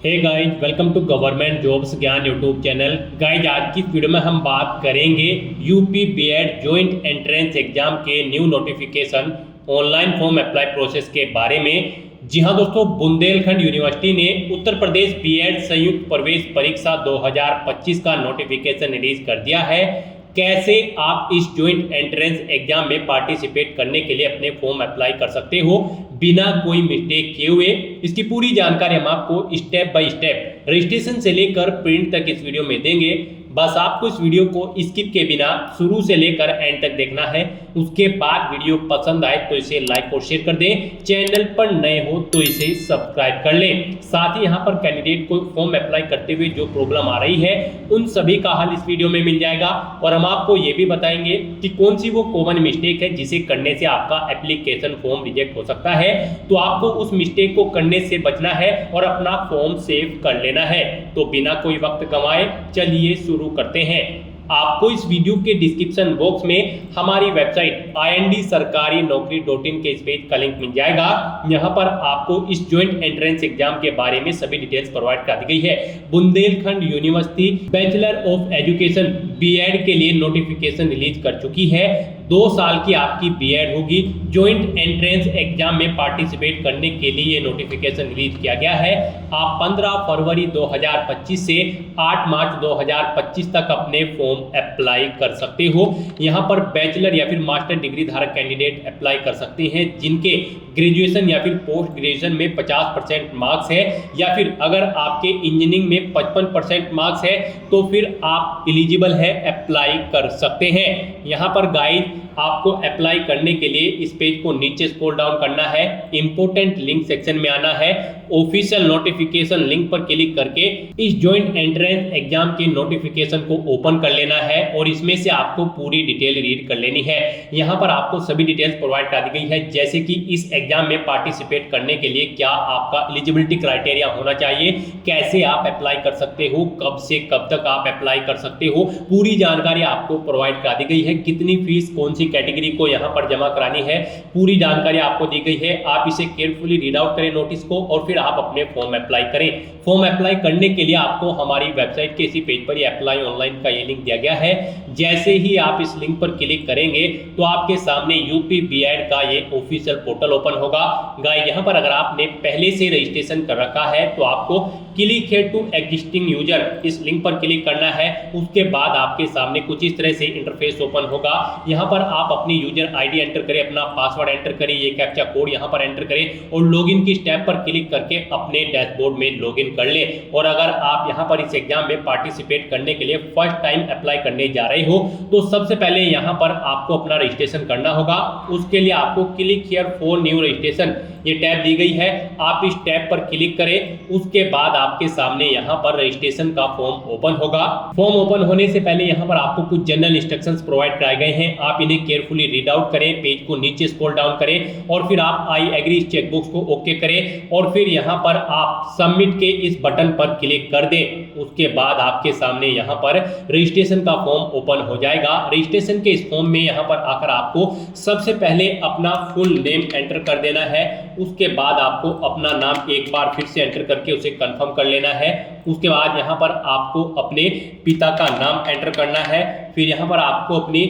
Hey guys, welcome to government jobs Gyan YouTube channel. Guys, आज की video में हम बात करेंगे UP BEd joint entrance exam के new notification online form apply process के बारे में। जी हां दोस्तों, बुंदेलखंड यूनिवर्सिटी ने उत्तर प्रदेश बीएड संयुक्त प्रवेश परीक्षा 2025 का नोटिफिकेशन रिलीज कर दिया है। कैसे आप इस जॉइंट एंट्रेंस एग्जाम में पार्टिसिपेट करने के लिए अपने फॉर्म अप्लाई कर सकते हो बिना कोई मिस्टेक किए हुए, इसकी पूरी जानकारी हम आपको स्टेप बाय स्टेप रजिस्ट्रेशन से लेकर प्रिंट तक इस वीडियो में देंगे। बस आपको इस वीडियो को स्किप के बिना शुरू से लेकर एंड तक देखना है। उसके बाद वीडियो पसंद आए तो इसे लाइक और शेयर कर दें, चैनल पर नए हो तो इसे सब्सक्राइब कर लें। साथ ही यहाँ पर कैंडिडेट को फॉर्म अप्लाई करते हुए जो प्रॉब्लम आ रही है उन सभी का हल इस वीडियो में मिल जाएगा और हम आपको ये भी बताएंगे कि कौन सी वो कॉमन मिस्टेक है जिसे करने से आपका एप्लीकेशन फॉर्म रिजेक्ट हो सकता है। तो आपको उस मिस्टेक को करने से बचना है और अपना फॉर्म सेव कर लेना है। तो बिना कोई वक्त गंवाए चलिए शुरू करते हैं। आपको इस वीडियो के डिस्क्रिप्शन बॉक्स में हमारी वेबसाइट IND-sarkari-naukri.in के इस पेज का लिंक मिल जाएगा। यहाँ पर आपको इस जॉइंट एंट्रेंस एग्जाम के बारे में सभी डिटेल्स प्रोवाइड कर दी गई है। Bundelkhand university bachelor of education B Ed के लिए नोटिफिकेशन रिलीज कर चुकी है। 2 साल की आपकी बीएड होगी। जॉइंट एंट्रेंस एग्जाम में पार्टिसिपेट करने के लिए ये नोटिफिकेशन रिलीज किया गया है। आप 15 फरवरी 2025 से 8 मार्च 2025 तक अपने फॉर्म अप्लाई कर सकते हो। यहाँ पर बैचलर या फिर मास्टर डिग्री धारक कैंडिडेट अप्लाई कर सकते हैं जिनके ग्रेजुएशन या फिर पोस्ट ग्रेजुएशन में 50% मार्क्स है, या फिर अगर आपके इंजीनियरिंग में 55% मार्क्स है तो फिर आप एलिजिबल है, अप्लाई कर सकते हैं। यहाँ पर गाइड आपको अप्लाई करने के लिए इस पेज को नीचे स्क्रॉल डाउन करना है, इंपोर्टेंट लिंक सेक्शन में आना है, ऑफिशियल नोटिफिकेशन लिंक पर क्लिक करके इस जॉइंट एंट्रेंस एग्जाम के नोटिफिकेशन को ओपन कर लेना है और इसमें से आपको पूरी डिटेल रीड कर लेनी है। यहाँ पर आपको सभी डिटेल्स प्रोवाइड कर दी गई है, जैसे कि इस एग्जाम में पार्टिसिपेट करने के लिए क्या आपका एलिजिबिलिटी क्राइटेरिया होना चाहिए, कैसे आप अप्लाई कर सकते हो, कब से कब तक आप अप्लाई कर सकते हो, पूरी जानकारी आपको प्रोवाइड कर दी गई है। कितनी फीस कौन सी कैटेगरी को यहाँ पर जमा करानी है, पूरी जानकारी आपको दी गई है। आप इसे केयरफुली रीड आउट करें नोटिस को और फिर आप अपने फॉर्म अप्लाई करें। फॉर्म अप्लाई करने के लिए आपको हमारी वेबसाइट के इसी पेज पर ये अप्लाई ऑनलाइन का ये लिंक दिया गया है। जैसे ही आप इस लिंक पर क्लिक करेंगे तो आपके सामने यूपी बीएड का ये ऑफिशियल पोर्टल ओपन होगा। गाइस, यहाँ पर अगर आपने पहले से रजिस्ट्रेशन कर रखा है तो आपको click here to existing user इस लिंक पर क्लिक करना है। उसके बाद आपके सामने कुछ इस तरह से इंटरफेस ओपन होगा। यहाँ पर आप अपनी यूजर आईडी एंटर करें, अपना पासवर्ड एंटर करें, ये कैप्चा कोड यहाँ पर एंटर करें और लॉगिन की स्टेप पर क्लिक करके अपने डैशबोर्ड में लॉगिन कर लें। और अगर आप यहाँ पर इस एग्जाम में पार्टिसिपेट करने के लिए फर्स्ट टाइम अप्लाई करने जा रहे हो तो सबसे पहले यहाँ पर आपको अपना रजिस्ट्रेशन करना होगा। उसके लिए आपको click here for new registration ये टैब दी गई है, आप इस टैब पर क्लिक करें। उसके बाद आपके सामने यहाँ पर रजिस्ट्रेशन का फॉर्म ओपन होगा। फॉर्म ओपन होने से पहले यहाँ पर आपको कुछ जनरल इंस्ट्रक्शंस प्रोवाइड कराए गए हैं, आप इन्हें केयरफुली रीड आउट करें, पेज को नीचे स्क्रॉल डाउन करें और फिर आप आई एग्री इस चेकबॉक्स को ओके करें और फिर यहाँ पर आप सबमिट के इस बटन पर क्लिक कर दें। उसके बाद आपके सामने यहाँ पर रजिस्ट्रेशन का फॉर्म ओपन हो जाएगा। रजिस्ट्रेशन के इस फॉर्म में यहाँ पर आकर आपको सबसे पहले अपना फुल नेम एंटर कर देना है। उसके बाद आपको अपना नाम एक बार फिर से एंटर करके उसे कंफर्म कर लेना है। उसके बाद यहाँ पर आपको अपने पिता का नाम एंटर करना है। फिर यहाँ पर आपको अपनी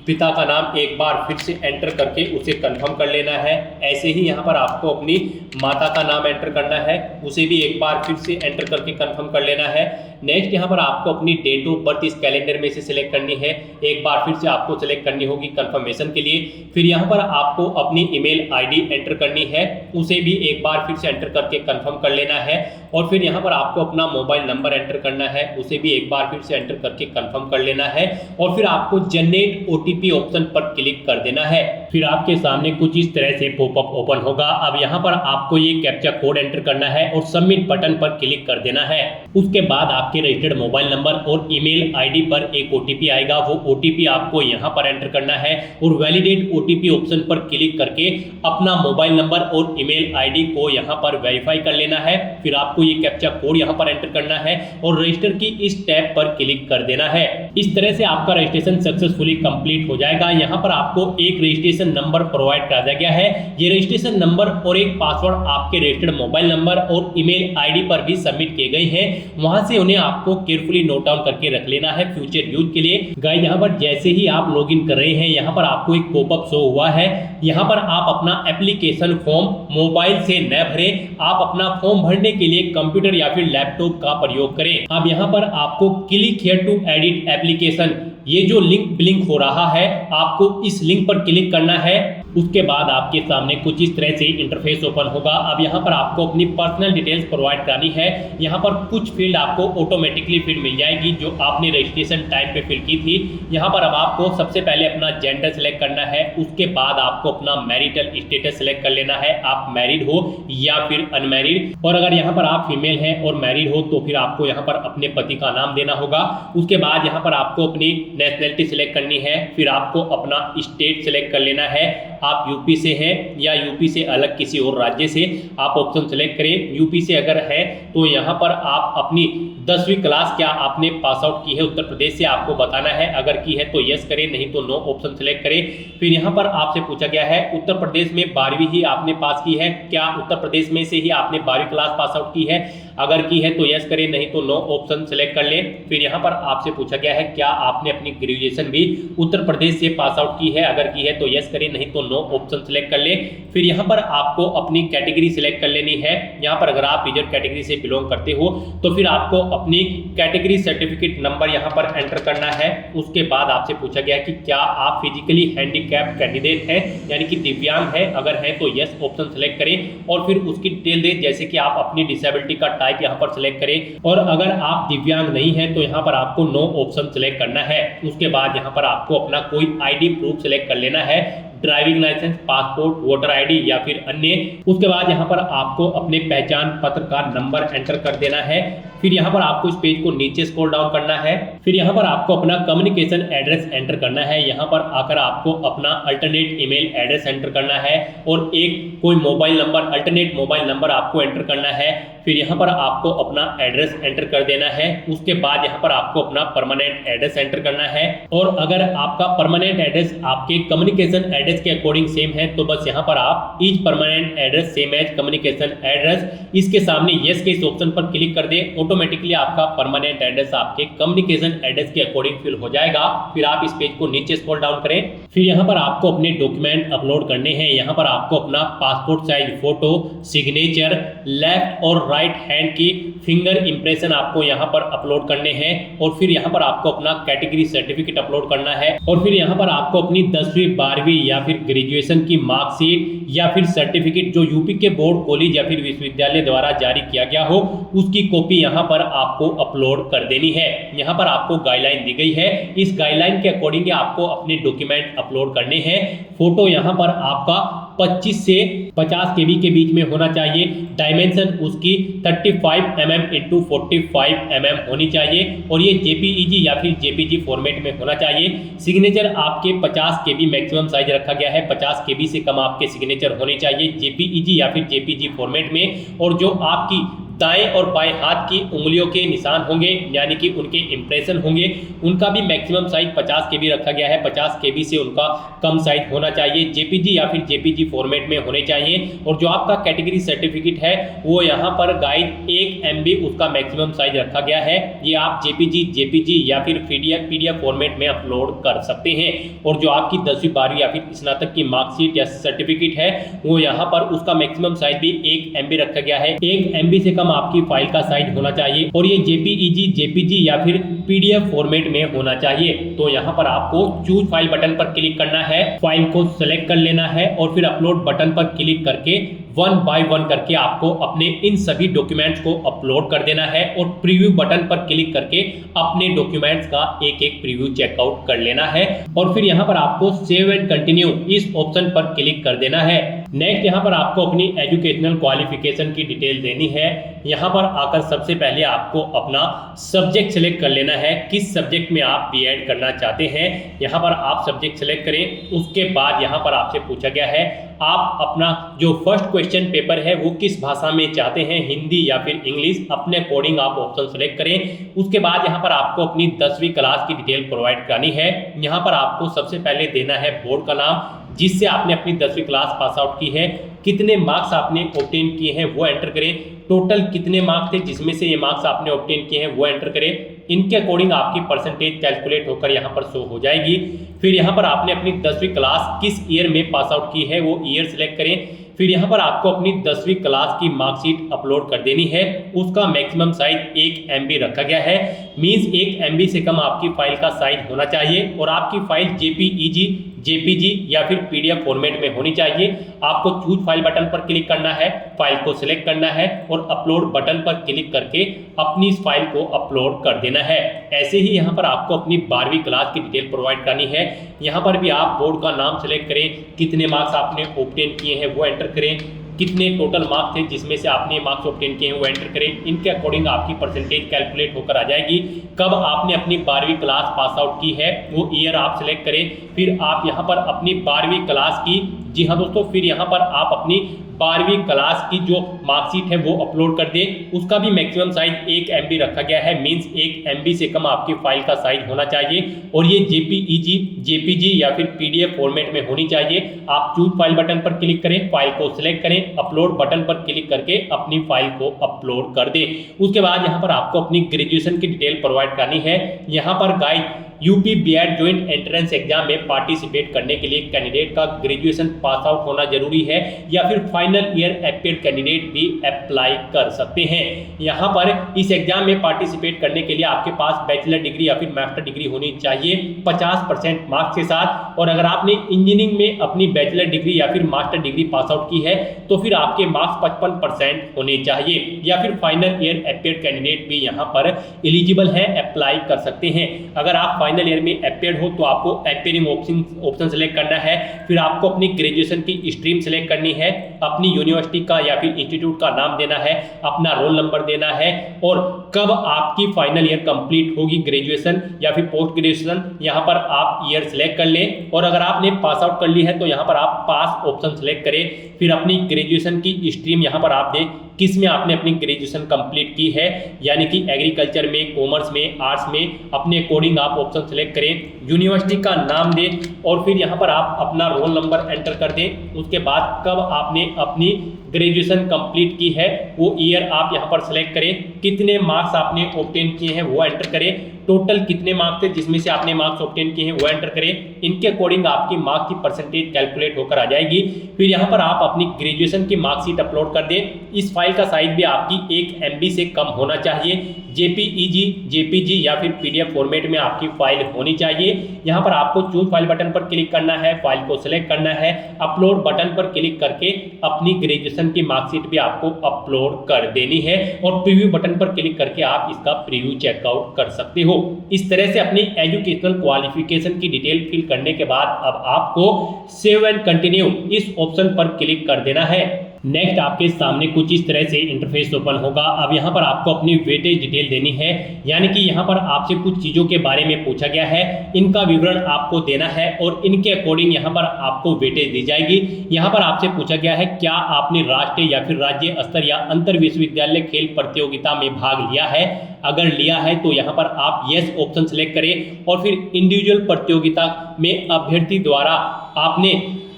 पिता का नाम एक बार फिर से एंटर करके उसे कंफर्म कर लेना है। ऐसे ही यहाँ पर आपको अपनी माता का नाम एंटर करना है, उसे भी एक बार फिर से एंटर करके कंफर्म कर लेना है। नेक्स्ट यहाँ पर आपको अपनी डेट ऑफ बर्थ इस कैलेंडर में से सिलेक्ट करनी है, एक बार फिर से आपको सिलेक्ट करनी होगी कंफर्मेशन के लिए। फिर यहाँ पर आपको अपनी ईमेल आईडी एंटर करनी है, उसे भी एक बार फिर से एंटर करके कंफर्म कर लेना है। और फिर यहाँ पर आपको अपना मोबाइल नंबर एंटर करना है, उसे भी एक बार फिर से एंटर करके कंफर्म कर लेना है। और फिर आपको जनरेट OTP ऑप्शन पर क्लिक कर देना है। फिर आपके सामने कुछ इस तरह से पॉपअप ओपन होगा। अब यहाँ पर आपको ये कैप्चा कोड एंटर करना है और सबमिट बटन पर क्लिक कर देना है। उसके बाद आपके आपके रजिस्टर्ड मोबाइल नंबर और ईमेल आईडी पर एक ओटीपी आएगा। वो ओटीपी आपको यहाँ पर एंटर करना है और वैलिडेट ओटीपी ऑप्शन पर क्लिक करके अपना मोबाइल नंबर और ईमेल आईडी को यहाँ पर वेरीफाई कर लेना है। फिर आपको ये कैप्चा कोड यहाँ पर एंटर करना है और रजिस्टर की इस टैब पर क्लिक कर देना है। इस तरह से आपका रजिस्ट्रेशन सक्सेसफुली कंप्लीट हो जाएगा। यहाँ पर आपको एक रजिस्ट्रेशन नंबर प्रोवाइड करा दिया गया है। ये रजिस्ट्रेशन नंबर और एक पासवर्ड आपके रजिस्टर्ड मोबाइल नंबर और ईमेल आईडी पर भी सबमिट किए गए हैं। वहां से उन्हें आपको केयरफुली नोट डाउन करके रख लेना है फ्यूचर यूज के लिए। गाइस यहाँ पर जैसे ही आप लॉगिन कर रहे हैं, यहाँ पर आपको एक पॉपअप शो हुआ है। यहाँ पर आप अपना एप्लीकेशन फॉर्म मोबाइल से न भरें, आप अपना फॉर्म भरने के लिए कंप्यूटर या फिर लैपटॉप का प्रयोग करें। अब यहाँ पर आपको click here to edit application, ये जो लिंक ब्लिंक हो रहा है, आपको इस लिंक पर क्लिक करना है। उसके बाद आपके सामने कुछ इस तरह से इंटरफेस ओपन होगा। अब यहाँ पर आपको अपनी पर्सनल डिटेल्स प्रोवाइड करानी है। यहाँ पर कुछ फील्ड आपको ऑटोमेटिकली फिल मिल जाएगी जो आपने रजिस्ट्रेशन टाइम पे फिल की थी। यहाँ पर अब आपको सबसे पहले अपना जेंडर सेलेक्ट करना है। उसके बाद आपको अपना मैरिटल स्टेटस सेलेक्ट कर लेना है, आप मैरिड हो या फिर अनमैरिड। और अगर यहाँ पर आप फीमेल हैं और मैरिड हो तो फिर आपको यहाँ पर अपने पति का नाम देना होगा। उसके बाद यहाँ पर आपको अपनी नेशनैलिटी सेलेक्ट करनी है। फिर आपको अपना स्टेट सेलेक्ट कर लेना है, आप यूपी से हैं या यूपी से अलग किसी और राज्य से, आप ऑप्शन सेलेक्ट करें। यूपी से अगर है तो यहाँ पर आप अपनी 10वीं क्लास क्या आपने पास आउट की है उत्तर प्रदेश से, आपको बताना है। अगर की है तो यस करें, नहीं तो नो ऑप्शन सेलेक्ट करें। फिर यहाँ पर आपसे पूछा गया है उत्तर प्रदेश में 12वीं ही आपने पास की है क्या, उत्तर प्रदेश में से ही आपने 12वीं क्लास पास आउट की है। अगर की है तो यस करें, नहीं तो नो ऑप्शन सेलेक्ट कर लें। फिर यहाँ पर आपसे पूछा गया है क्या आपने अपनी ग्रेजुएशन भी उत्तर प्रदेश से पास आउट की है। अगर की है तो यस करें, नहीं तो नो ऑप्शन सेलेक्ट कर लें। फिर यहाँ पर आपको अपनी कैटेगरी सिलेक्ट कर लेनी है। यहाँ पर अगर आप रिजर्व कैटेगरी से बिलोंग करते हो तो फिर आपको अपनी कैटेगरी सर्टिफिकेट नंबर यहाँ पर एंटर करना है। उसके बाद आपसे पूछा गया कि क्या आप फिजिकली हैंडीकैप्ड कैंडिडेट हैं, यानी कि दिव्यांग है। अगर है तो यस ऑप्शन सेलेक्ट करें और फिर उसकी डिटेल दें, जैसे कि आप अपनी डिसेबिलिटी का टाइप यहाँ पर सिलेक्ट करें। और अगर आप दिव्यांग नहीं है तो यहाँ पर आपको नो ऑप्शन सेलेक्ट करना है। उसके बाद यहाँ पर आपको अपना कोई आईडी प्रूफ सेलेक्ट कर लेना है, driving licence, passport, voter ID या फिर अन्य। उसके बाद यहाँ पर आपको अपने पहचान पत्र का नंबर एंटर कर देना है। फिर यहाँ पर आपको इस पेज को नीचे स्क्रॉल डाउन करना है। फिर यहाँ पर आपको अपना कम्युनिकेशन एड्रेस एंटर करना है। यहाँ पर आकर आपको अपना अल्टरनेट ईमेल एड्रेस एंटर करना है और एक कोई mobile number, alternate mobile number आपको एंटर करना है। फिर यहाँ पर आपको अपना एड्रेस एंटर कर देना है। उसके बाद यहाँ पर आपको अपना परमानेंट एड्रेस एंटर करना है। और अगर आपका परमानेंट एड्रेस आपके कम्युनिकेशन एड्रेस के अकॉर्डिंग सेम है तो बस यहाँ पर आप is permanent address same as communication address, इसके सामने यस के इस ऑप्शन पर क्लिक कर दें। ऑटोमेटिकली आपका परमानेंट एड्रेस आपके कम्युनिकेशन एड्रेस के अकॉर्डिंग फिल हो जाएगा। फिर आप इस पेज को नीचे स्क्रॉल डाउन करें। फिर यहाँ पर आपको अपने डॉक्यूमेंट अपलोड करने हैं। यहाँ पर आपको अपना passport size photo, signature, left और राइट हैंड की फिंगर इंप्रेशन आपको यहाँ पर अपलोड करने हैं। और फिर यहाँ पर आपको अपना कैटेगरी सर्टिफिकेट अपलोड करना है। और फिर यहाँ पर आपको अपनी 10वीं 12वीं या फिर ग्रेजुएशन की मार्कशीट या फिर सर्टिफिकेट जो यूपी के बोर्ड, कॉलेज या फिर विश्वविद्यालय द्वारा जारी किया गया हो उसकी कॉपी यहाँ पर आपको अपलोड कर देनी है। यहाँ पर आपको गाइडलाइन दी गई है, इस गाइडलाइन के अकॉर्डिंग आपको अपने डॉक्यूमेंट अपलोड करने हैं। फोटो यहाँ पर आपका 25 से 50 केबी के बीच में होना चाहिए। डायमेंशन उसकी 35 mm इंटू 45 mm होनी चाहिए और ये जेपीईजी या फिर जेपीजी फॉर्मेट में होना चाहिए। सिग्नेचर आपके 50 केबी मैक्सिमम साइज रखा गया है, 50 केबी से कम आपके सिग्नेचर होने चाहिए जेपीईजी या फिर जेपीजी फॉर्मेट में। और जो आपकी दाएं और बाएं हाथ की उंगलियों के निशान होंगे यानी कि उनके इंप्रेशन होंगे, उनका भी मैक्सिमम साइज 50 केबी रखा गया है, 50 केबी से उनका कम साइज होना चाहिए, जेपीजी या फिर जेपीजी फॉर्मेट में होने चाहिए। और जो आपका कैटेगरी सर्टिफिकेट है वो यहाँ पर गाइड 1 MB उसका मैक्सिमम साइज रखा गया है। ये आप जेपीजी या फिर पीडीएफ फॉर्मेट में अपलोड कर सकते हैं। और जो आपकी 10वीं 12वीं या फिर स्नातक की मार्कशीट या सर्टिफिकेट है वो यहाँ पर उसका मैक्सिमम साइज भी 1 MB रखा गया है। 1 MB से कम आपकी फाइल का साइज होना चाहिए और ये जेपीईजी, जेपीजी या फिर पीडीएफ फॉर्मेट में होना चाहिए। तो यहाँ पर आपको चूज फाइल बटन पर क्लिक करना है, फाइल को सेलेक्ट कर लेना है और फिर अपलोड बटन पर क्लिक करके वन बाय वन करके आपको अपने इन सभी डॉक्यूमेंट्स को अपलोड कर देना है और प्रीव्यू बटन पर क्लिक करके अपने डॉक्यूमेंट्स का एक एक प्रीव्यू चेकआउट कर लेना है और फिर यहाँ पर आपको सेव एंड कंटिन्यू इस ऑप्शन पर क्लिक कर देना है। नेक्स्ट यहाँ पर आपको अपनी एजुकेशनल क्वालिफिकेशन की डिटेल देनी है। यहाँ पर आकर सबसे पहले आपको अपना सब्जेक्ट सेलेक्ट कर लेना है, किस सब्जेक्ट में आप बीएड करना चाहते हैं। यहाँ पर आप सब्जेक्ट सेलेक्ट करें। उसके बाद यहाँ पर आपसे पूछा गया है आप अपना जो फर्स्ट क्वेश्चन पेपर है वो किस भाषा में चाहते हैं, हिंदी या फिर इंग्लिश, अपने अकॉर्डिंग आप ऑप्शन सेलेक्ट करें। उसके बाद यहाँ पर आपको अपनी 10वीं क्लास की डिटेल प्रोवाइड करनी है। यहाँ पर आपको सबसे पहले देना है बोर्ड का नाम जिससे आपने अपनी 10वीं क्लास पास आउट की है, कितने मार्क्स आपने ऑब्टेन किए हैं वो एंटर करें, टोटल कितने मार्क्स थे जिसमें से ये मार्क्स आपने ऑब्टेन किए हैं वो एंटर करें। इनके अकॉर्डिंग आपकी परसेंटेज कैलकुलेट होकर यहाँ पर शो हो जाएगी। फिर यहाँ पर आपने अपनी 10वीं क्लास किस ईयर में पास आउट की है वो ईयर सेलेक्ट करें। फिर यहाँ पर आपको अपनी 10वीं क्लास की मार्कशीट अपलोड कर देनी है। उसका मैक्सिमम साइज 1 MB रखा गया है, मींस 1 MB से कम आपकी फाइल का साइज होना चाहिए और आपकी फाइल JPEG, JPG या फिर PDF फॉर्मेट में होनी चाहिए। आपको चूज फाइल बटन पर क्लिक करना है, फाइल को सिलेक्ट करना है और अपलोड बटन पर क्लिक करके अपनी इस फाइल को अपलोड कर देना है। ऐसे ही यहाँ पर आपको अपनी 12वीं क्लास की डिटेल प्रोवाइड करनी है। यहाँ पर भी आप बोर्ड का नाम सेलेक्ट करें, कितने मार्क्स आपने ऑब्टेन किए हैं वो एंटर करें, कितने टोटल मार्क्स थे जिसमें से आपने मार्क्स ऑब्टेन किए हैं वो एंटर करें। इनके अकॉर्डिंग आपकी परसेंटेज कैलकुलेट होकर आ जाएगी। कब आपने अपनी 12वीं क्लास पास आउट की है वो ईयर आप सिलेक्ट करें। फिर आप यहाँ पर अपनी 12वीं क्लास की, जी हाँ दोस्तों, फिर यहाँ पर आप अपनी 12वीं क्लास की जो मार्कशीट है वो अपलोड कर दें। उसका भी मैक्सिमम साइज 1 MB रखा गया है, मींस 1 MB से कम आपकी फाइल का साइज होना चाहिए और ये JPEG, JPG या फिर PDF फॉर्मेट में होनी चाहिए। आप चूज फाइल बटन पर क्लिक करें, फाइल को सिलेक्ट करें, अपलोड बटन पर क्लिक करके अपनी फाइल को अपलोड कर दें। उसके बाद यहाँ पर आपको अपनी ग्रेजुएशन की डिटेल प्रोवाइड करनी है। यहाँ पर guide UP BEd joint entrance exam में पार्टिसिपेट करने के लिए कैंडिडेट का ग्रेजुएशन पास आउट होना जरूरी है या फिर फाइनल ईयर अपीयर कैंडिडेट भी अप्लाई कर सकते हैं। यहाँ पर इस एग्जाम में पार्टिसिपेट करने के लिए आपके पास बैचलर डिग्री या फिर मास्टर डिग्री होनी चाहिए 50% मार्क्स के साथ। और अगर आपने इंजीनियरिंग में अपनी बैचलर डिग्री या फिर मास्टर डिग्री पास आउट की है तो फिर आपके मार्क्स 55% होने चाहिए या फिर फाइनल ईयर अपीयर कैंडिडेट भी यहाँ पर एलिजिबल है, अप्लाई कर सकते हैं। अगर आप फाइनल ईयर में अपीयर हो तो आपको अपीयरिंग ऑप्शन सेलेक्ट करना है। फिर आपको अपनी ग्रेजुएशन की स्ट्रीम सेलेक्ट करनी है, अपनी यूनिवर्सिटी का या फिर इंस्टीट्यूट का नाम देना है, अपना रोल नंबर देना है और कब आपकी फाइनल ईयर कंप्लीट होगी ग्रेजुएशन या फिर पोस्ट ग्रेजुएशन, यहाँ पर आप ईयर सेलेक्ट कर लें। और अगर आपने पास आउट कर ली है तो यहाँ पर आप पास ऑप्शन सेलेक्ट करें। फिर अपनी ग्रेजुएशन की स्ट्रीम यहाँ पर आप दें किस में आपने अपनी ग्रेजुएशन कंप्लीट की है, यानी कि एग्रीकल्चर में, कॉमर्स में, आर्ट्स में, अपने अकॉर्डिंग आप ऑप्शन सेलेक्ट करें। यूनिवर्सिटी का नाम दें और फिर यहाँ पर आप अपना रोल नंबर एंटर कर दें। उसके बाद कब आपने अपनी ग्रेजुएशन कंप्लीट की है वो ईयर आप यहाँ पर सेलेक्ट करें, कितने मार्क्स आपने ऑब्टेन किए हैं वो एंटर करें, टोटल कितने मार्क्स थे जिसमें से आपने मार्क्स ऑब्टेन किए हैं वो एंटर करें। इनके अकॉर्डिंग आपकी मार्क्स की परसेंटेज कैलकुलेट होकर आ जाएगी। फिर यहाँ पर आप अपनी ग्रेजुएशन की मार्कशीट अपलोड कर दें। इस फाइल का साइज भी आपकी 1 MB से कम होना चाहिए, JPEG, JPG या फिर PDF फॉर्मेट में आपकी फाइल होनी चाहिए। यहाँ पर आपको चूज फाइल बटन पर क्लिक करना है, फाइल को सिलेक्ट करना है, अपलोड बटन पर क्लिक करके अपनी ग्रेजुएशन की मार्कशीट भी आपको अपलोड कर देनी है और प्रीव्यू बटन पर क्लिक करके आप इसका प्रीव्यू चेकआउट कर सकते हो। इस तरह से अपनी एजुकेशनल क्वालिफिकेशन की डिटेल फिल करने के बाद अब आपको सेव एंड कंटिन्यू इस ऑप्शन पर क्लिक कर देना है। नेक्स्ट आपके सामने कुछ इस तरह से इंटरफेस ओपन होगा। अब यहाँ पर आपको अपनी वेटेज डिटेल देनी है, यानी कि यहाँ पर आपसे कुछ चीज़ों के बारे में पूछा गया है, इनका विवरण आपको देना है और इनके अकॉर्डिंग यहाँ पर आपको वेटेज दी जाएगी। यहाँ पर आपसे पूछा गया है क्या आपने राष्ट्रीय या फिर राज्य स्तर या अंतर विश्वविद्यालय खेल प्रतियोगिता में भाग लिया है। अगर लिया है तो यहाँ पर आप यस ऑप्शन सेलेक्ट करें और फिर इंडिविजुअल प्रतियोगिता में अभ्यर्थी द्वारा आपने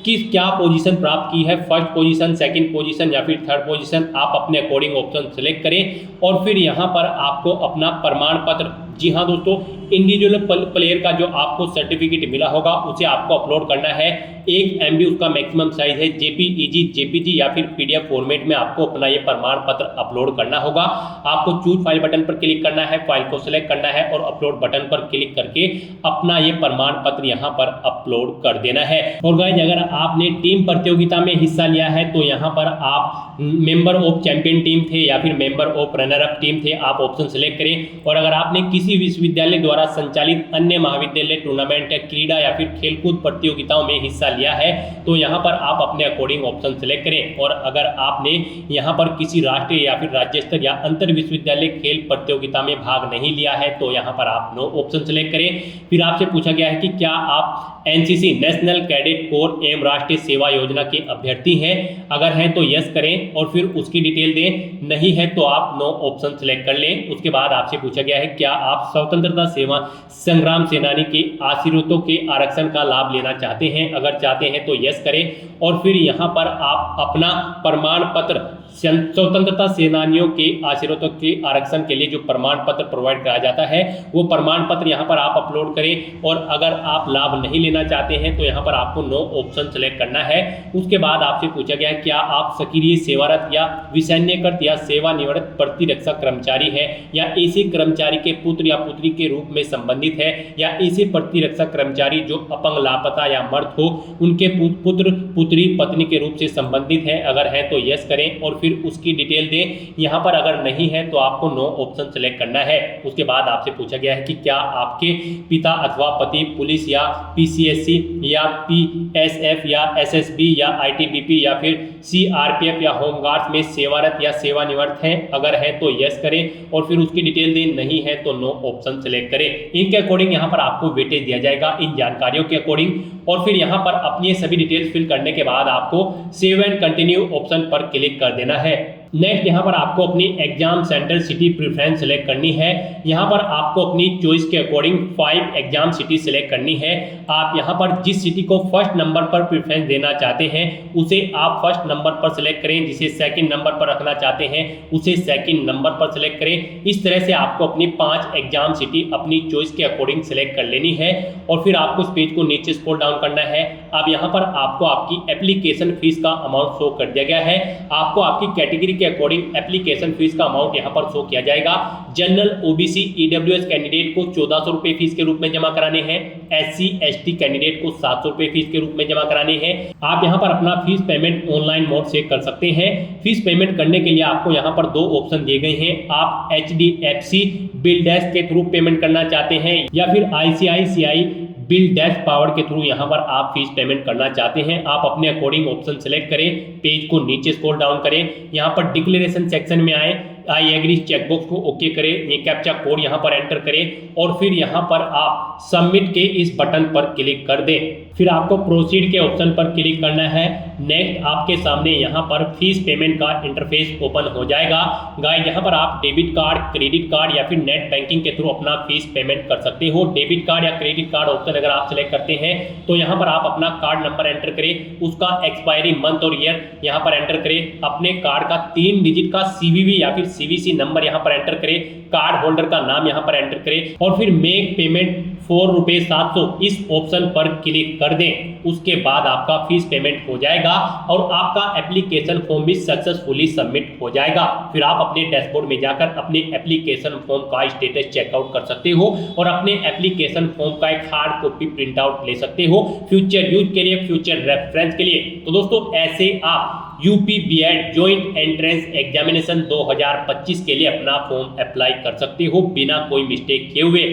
क्या पोजीशन प्राप्त की है, फर्स्ट पोजीशन, सेकंड पोजीशन या फिर थर्ड पोजीशन, आप अपने अकॉर्डिंग ऑप्शन सेलेक्ट करें और फिर यहाँ पर आपको अपना प्रमाण पत्र, जी हाँ दोस्तों, इंडिविजुअल प्लेयर का जो आपको सर्टिफिकेट मिला होगा उसे आपको अपलोड करना है। 1 MB उसका मैक्सिमम साइज है। JPEG, JPG या फिर PDF फॉर्मेट में आपको अपना ये प्रमाण पत्र अपलोड करना होगा। आपको चूज फाइल बटन पर क्लिक करना है, फाइल को सिलेक्ट करना है और अपलोड बटन पर क्लिक करके अपना ये प्रमाण पत्र यहाँ पर अपलोड कर देना है। और गाइस अगर आपने टीम प्रतियोगिता में हिस्सा लिया है तो यहाँ पर आप मेंबर ऑफ चैंपियन टीम थे या फिर member of runner up team थे, आप ऑप्शन सिलेक्ट करें। और अगर आपने किसी विश्वविद्यालय द्वारा संचालित अन्य महाविद्यालय टूर्नामेंट या क्रीड़ा या फिर खेलकूद प्रतियोगिताओं में हिस्सा लिया है तो यहाँ पर आप अपने अकॉर्डिंग ऑप्शन सिलेक्ट करें। और अगर आपने यहाँ पर किसी राष्ट्रीय या फिर राज्य स्तर या अंतर विश्वविद्यालय खेल प्रतियोगिता में भाग नहीं लिया है तो यहाँ पर आप नो ऑप्शन सिलेक्ट करें। फिर आपसे पूछा गया है कि क्या आप NCC नेशनल कैडेट कोर एवं राष्ट्रीय सेवा योजना के अभ्यर्थी हैं, अगर हैं तो यस करें और फिर उसकी डिटेल दें, नहीं है तो आप नो ऑप्शन सिलेक्ट कर लें। उसके बाद आपसे पूछा गया है क्या आप स्वतंत्रता सेवा संग्राम सेनानी के आश्रितों के आरक्षण का लाभ लेना चाहते हैं, अगर चाहते हैं तो यस करें। और फिर यहाँ पर आप अपना प्रमाण पत्र स्वतंत्रता सेनानियों के आश्रितों के आरक्षण के लिए जो प्रमाण पत्र प्रोवाइड कराया जाता है वो प्रमाण पत्र यहाँ पर आप अपलोड करें। और अगर आप लाभ नहीं लेना चाहते हैं तो यहाँ पर आपको नो ऑप्शन सेलेक्ट करना है। उसके बाद आपसे पूछा गया है क्या आप सक्रिय सेवारत या विसैन्यकृत या सेवानिवृत्त प्रतिरक्षा कर्मचारी है या ऐसे कर्मचारी के पुत्र या पुत्री के रूप में संबंधित है या ऐसे प्रतिरक्षा कर्मचारी जो अपंग, लापता या मृत हो उनके पुत्र, पुत्री, पत्नी के रूप से संबंधित है, अगर है तो यस करें और फिर उसकी डिटेल दें। यहाँ पर अगर नहीं है तो आपको नो ऑप्शन सेलेक्ट करना है। उसके बाद आपसे पूछा गया है कि क्या आपके पिता अथवा पति पुलिस या PCSC या PSF या SSB या ITBP या फिर CRPF या होमगार्ड्स में सेवारत या सेवानिवृत्त हैं, अगर है तो यस करें और फिर उसकी डिटेल दें, नहीं है तो नो ऑप्शन सेलेक्ट करें। इनके अकॉर्डिंग यहाँ पर आपको वेटेज दिया जाएगा इन जानकारियों के अकॉर्डिंग। और फिर यहाँ पर अपनी सभी डिटेल्स फिल करने के बाद आपको सेव एंड कंटिन्यू ऑप्शन पर क्लिक कर देना है। नेक्स्ट यहाँ पर आपको अपनी exam centre city preference select करनी है। यहाँ पर आपको अपनी चॉइस के अकॉर्डिंग 5 एग्जाम सिटी सेलेक्ट करनी है। आप यहाँ पर जिस सिटी को फर्स्ट नंबर पर प्रेफरेंस देना चाहते हैं उसे आप फर्स्ट नंबर पर सेलेक्ट करें, जिसे सेकंड नंबर पर रखना चाहते हैं उसे सेकंड नंबर पर सेलेक्ट करें। इस तरह से आपको अपनी 5 एग्जाम सिटी अपनी चॉइस के अकॉर्डिंग सेलेक्ट कर लेनी है। और फिर आपको इस पेज को नीचे स्क्रॉल डाउन करना है। अब यहाँ पर आपको आपकी एप्लीकेशन फीस का अमाउंट शो कर दिया गया है। आपको आपकी कैटेगरी के अकॉर्डिंग एप्लीकेशन फीस का अमाउंट यहाँ पर शो किया जाएगा। जनरल, OBC, EWS कैंडिडेट को 1400 रुपए फीस के रूप में जमा कराने हैं। SC ST कैंडिडेट को 700 रुपए फीस के रूप में जमा कराने हैं। आप यहाँ पर अपना फीस पेमेंट ऑनलाइन मोड से कर सकते हैं। फीस पेमेंट करने के लिए आपको यहाँ पर 2 ऑप्शन दिए गए हैं। आप HDFC बिल डैश के थ्रू पेमेंट करना चाहते हैं या फिर ICICI बिल डैश पावर के थ्रू यहाँ पर आप फीस पेमेंट करना चाहते हैं। आप अपने अकॉर्डिंग ऑप्शन सेलेक्ट करें, पेज को नीचे स्क्रॉल डाउन करें, यहाँ पर डिक्लेरेशन सेक्शन में आए, आई एग्री चेकबॉक्स को ओके करें, ये कैप्चा कोड यहाँ पर एंटर करें और फिर यहाँ पर आप सबमिट के इस बटन पर क्लिक कर दें। फिर आपको प्रोसीड के ऑप्शन पर क्लिक करना है। नेक्स्ट आपके सामने यहाँ पर फीस पेमेंट का इंटरफेस ओपन हो जाएगा। गाइस यहाँ पर आप डेबिट कार्ड, क्रेडिट कार्ड या फिर नेट बैंकिंग के थ्रू अपना फीस पेमेंट कर सकते हो। डेबिट कार्ड या क्रेडिट कार्ड ऑप्शन अगर आप सेलेक्ट करते हैं तो यहाँ पर आप अपना कार्ड नंबर एंटर करें, उसका एक्सपायरी मंथ और ईयर यहाँ पर एंटर करें, अपने कार्ड का 3 डिजिट का CVV या फिर CVC नंबर यहाँ पर एंटर करें, कार्ड होल्डर का नाम यहाँ पर एंटर करें और फिर मेक पेमेंट ₹4,700 इस ऑप्शन पर क्लिक कर दें। उसके बाद आपका फीस पेमेंट हो जाएगा और आपका एप्लीकेशन फॉर्म भी सक्सेसफुली सबमिट हो जाएगा। फिर आप अपने डैशबोर्ड में जाकर अपने एप्लीकेशन फॉर्म का स्टेटस चेकआउट कर सकते हो और अपने एप्लीकेशन फॉर्म का एक हार्ड कॉपी प्रिंट आउट ले सकते हो फ्यूचर यूज के लिए, फ्यूचर रेफरेंस के लिए। तो दोस्तों ऐसे आप UP BEd joint entrance examination 2025 के लिए अपना फॉर्म अप्लाई कर सकते हो बिना कोई मिस्टेक किए हुए।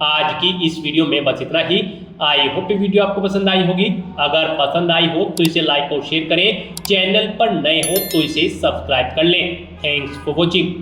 आज की इस वीडियो में बस इतना ही। आई होप ये वीडियो आपको पसंद आई होगी। अगर पसंद आई हो तो इसे लाइक और शेयर करें। चैनल पर नए हो तो इसे सब्सक्राइब कर लें। Thanks for watching.